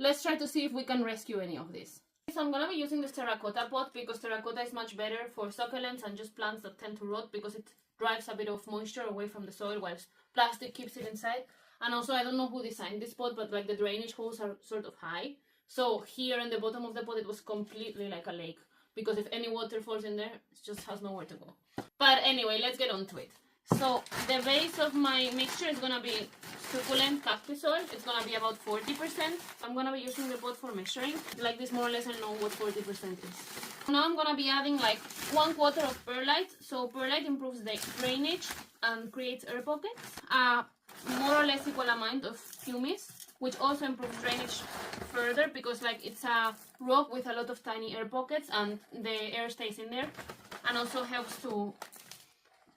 let's try to see if we can rescue any of these. So I'm gonna be using this terracotta pot because terracotta is much better for succulents and just plants that tend to rot because it drives a bit of moisture away from the soil whilst plastic keeps it inside. And also, I don't know who designed this pot, but like the drainage holes are sort of high. So here in the bottom of the pot, it was completely like a lake because if any water falls in there, it just has nowhere to go. But anyway, let's get on to it. So the base of my mixture is gonna be succulent cactus soil. It's gonna be about 40%. I'm gonna be using the pot for measuring. Like this, more or less, I know what 40% is. Now I'm gonna be adding like 1/4 of perlite. So perlite improves the drainage and creates air pockets. More or less equal amount of humus, which also improves drainage further because like it's a rock with a lot of tiny air pockets and the air stays in there, and also helps to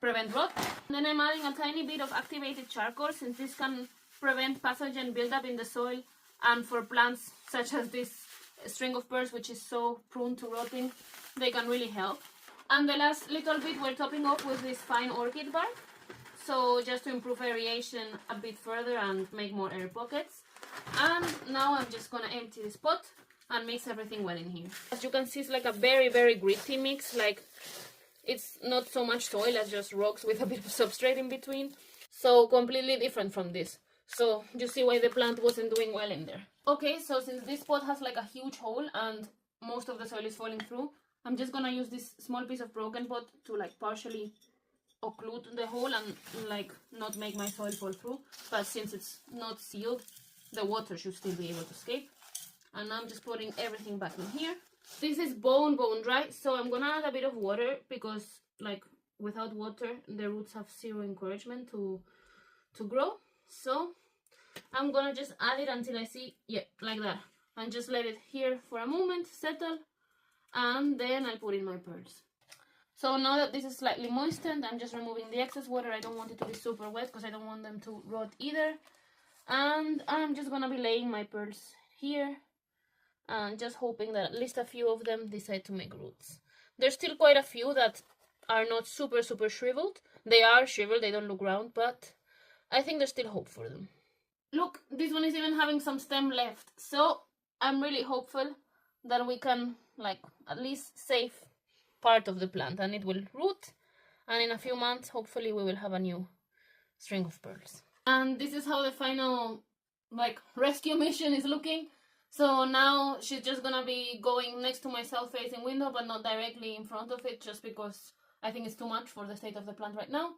prevent rot. And then I'm adding a tiny bit of activated charcoal since this can prevent pathogen buildup in the soil, and for plants such as this string of pearls, which is so prone to rotting, they can really help. And the last little bit we're topping off with this fine orchid bark, so just to improve aeration a bit further and make more air pockets. And now I'm just gonna empty this pot and mix everything well in here. As you can see, it's like a very, very gritty mix. Like, it's not so much soil as just rocks with a bit of substrate in between. So completely different from this. So you see why the plant wasn't doing well in there. Okay, so since this pot has like a huge hole and most of the soil is falling through, I'm just gonna use this small piece of broken pot to like partially occlude the hole and like not make my soil fall through. But since it's not sealed, the water should still be able to escape. And now I'm just putting everything back in here. This is bone dry, so I'm gonna add a bit of water because like without water the roots have zero encouragement to grow. So I'm gonna just add it until I see, yeah, like that, and just let it here for a moment settle, and then I'll put in my pearls. So now that this is slightly moistened, I'm just removing the excess water. I don't want it to be super wet because I don't want them to rot either. And I'm just gonna be laying my pearls here and just hoping that at least a few of them decide to make roots. There's still quite a few that are not super shriveled. They are shriveled, they don't look round, but I think there's still hope for them. Look, this one is even having some stem left, so I'm really hopeful that we can like at least save part of the plant and it will root, and in a few months hopefully we will have a new string of pearls. And this is how the final like rescue mission is looking. So now she's just gonna be going next to my south-facing window, but not directly in front of it, just because I think it's too much for the state of the plant right now.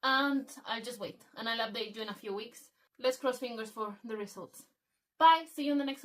And I'll just wait, and I'll update you in a few weeks. Let's cross fingers for the results. Bye, see you in the next one.